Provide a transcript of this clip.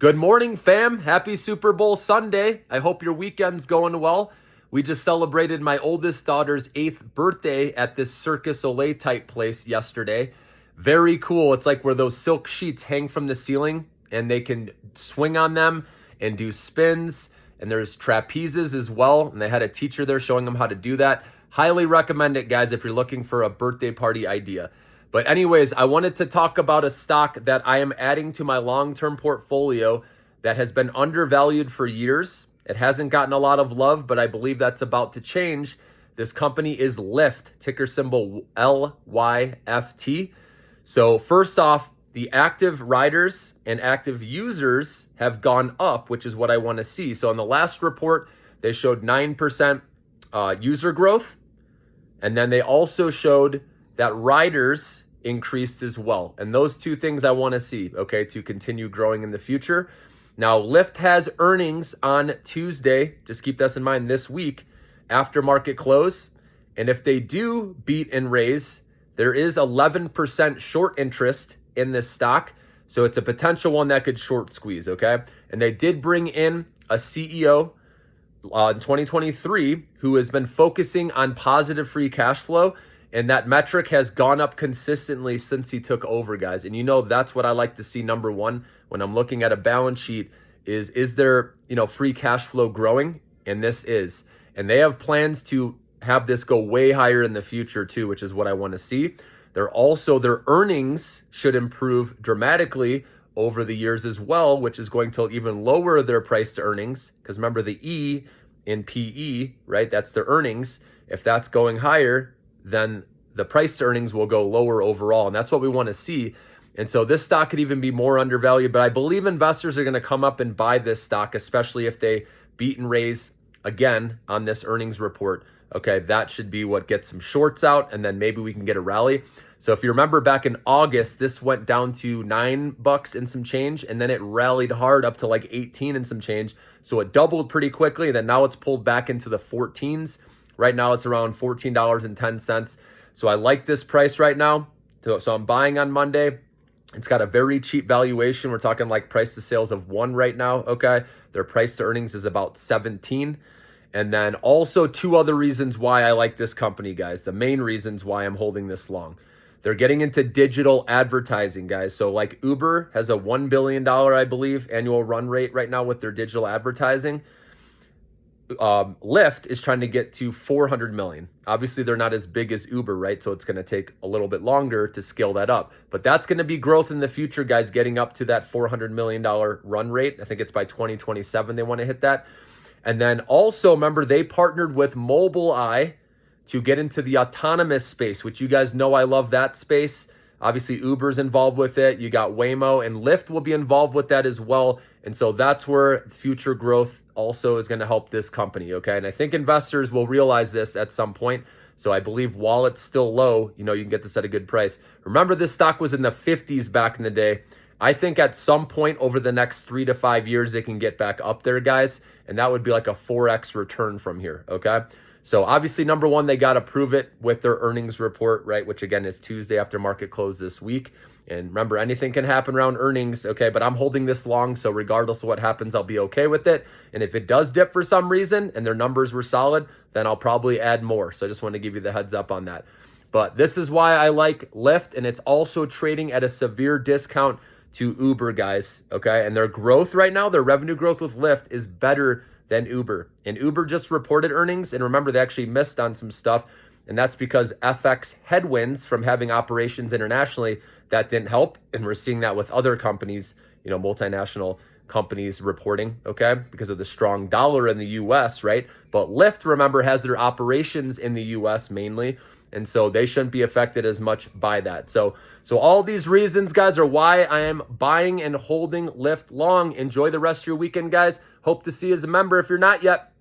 Good morning, fam. Happy Super Bowl Sunday. I hope your weekend's going well. We just celebrated my oldest daughter's 8th birthday at this Circus Olay type place yesterday. Very cool. It's like where those silk sheets hang from the ceiling and they can swing on them and do spins. And there's trapezes as well. And they had a teacher there showing them how to do that. Highly recommend it, guys, if you're looking for a birthday party idea. But anyways, I wanted to talk about a stock that I am adding to my long-term portfolio that has been undervalued for years. It hasn't gotten a lot of love, but I believe that's about to change. This company is LYFT, ticker symbol LYFT. So first off, the active riders and active users have gone up, which is what I want to see. So in the last report, they showed 9% user growth. And then they also showed that riders increased as well. And those two things I want to see, okay, to continue growing in the future. Now, LYFT has earnings on Tuesday. Just keep this in mind this week after market close. And if they do beat and raise, there is 11% short interest in this stock. So it's a potential one that could short squeeze, okay? And they did bring in a CEO in 2023 who has been focusing on positive free cash flow. And that metric has gone up consistently since he took over, guys. And you know that's what I like to see, number one, when I'm looking at a balance sheet is there, free cash flow growing? And this is. And they have plans to have this go way higher in the future too, which is what I want to see. Their earnings should improve dramatically over the years as well, which is going to even lower their price to earnings. Because remember the E in PE, right? That's their earnings. If that's going higher, then the price to earnings will go lower overall. And that's what we want to see. And so this stock could even be more undervalued, but I believe investors are going to come up and buy this stock, especially if they beat and raise again on this earnings report. Okay, that should be what gets some shorts out, and then maybe we can get a rally. So if you remember back in August, this went down to $9 and some change, and then it rallied hard up to like 18 and some change. So it doubled pretty quickly, and then now it's pulled back into the 14s. Right now, it's around $14.10. So I like this price right now. So I'm buying on Monday. It's got a very cheap valuation. We're talking like price to sales of 1 right now, okay? Their price to earnings is about 17. And then also 2 other reasons why I like this company, guys. The main reasons why I'm holding this long. They're getting into digital advertising, guys. So like Uber has a $1 billion, I believe, annual run rate right now with their digital advertising. LYFT is trying to get to 400 million. Obviously, they're not as big as Uber, right? So it's going to take a little bit longer to scale that up. But that's going to be growth in the future, guys, getting up to that $400 million run rate. I think it's by 2027 they want to hit that. And then also, remember, they partnered with Mobileye to get into the autonomous space, which you guys know I love that space. Obviously, Uber's involved with it. You got Waymo, and LYFT will be involved with that as well. And so that's where future growth also is going to help this company, okay? And I think investors will realize this at some point. So I believe while it's still low, you can get this at a good price. Remember, this stock was in the 50s back in the day. I think at some point over the next 3 to 5 years, it can get back up there, guys. And that would be like a 4x return from here, okay? So obviously, number one, they got to prove it with their earnings report, right? Which again is Tuesday after market close this week. And remember, anything can happen around earnings, okay? But I'm holding this long, so regardless of what happens, I'll be okay with it. And if it does dip for some reason and their numbers were solid, then I'll probably add more. So I just want to give you the heads up on that. But this is why I like LYFT, and it's also trading at a severe discount to Uber, guys, okay? And their growth right now, their revenue growth with LYFT is better than Uber. And Uber just reported earnings, and remember, they actually missed on some stuff, and that's because FX headwinds from having operations internationally, that didn't help. And we're seeing that with other companies, multinational companies reporting, okay, because of the strong dollar in the US, right? But LYFT, remember, has their operations in the US mainly. And so they shouldn't be affected as much by that. So all these reasons, guys, are why I am buying and holding LYFT long. Enjoy the rest of your weekend, guys. Hope to see you as a member if you're not yet.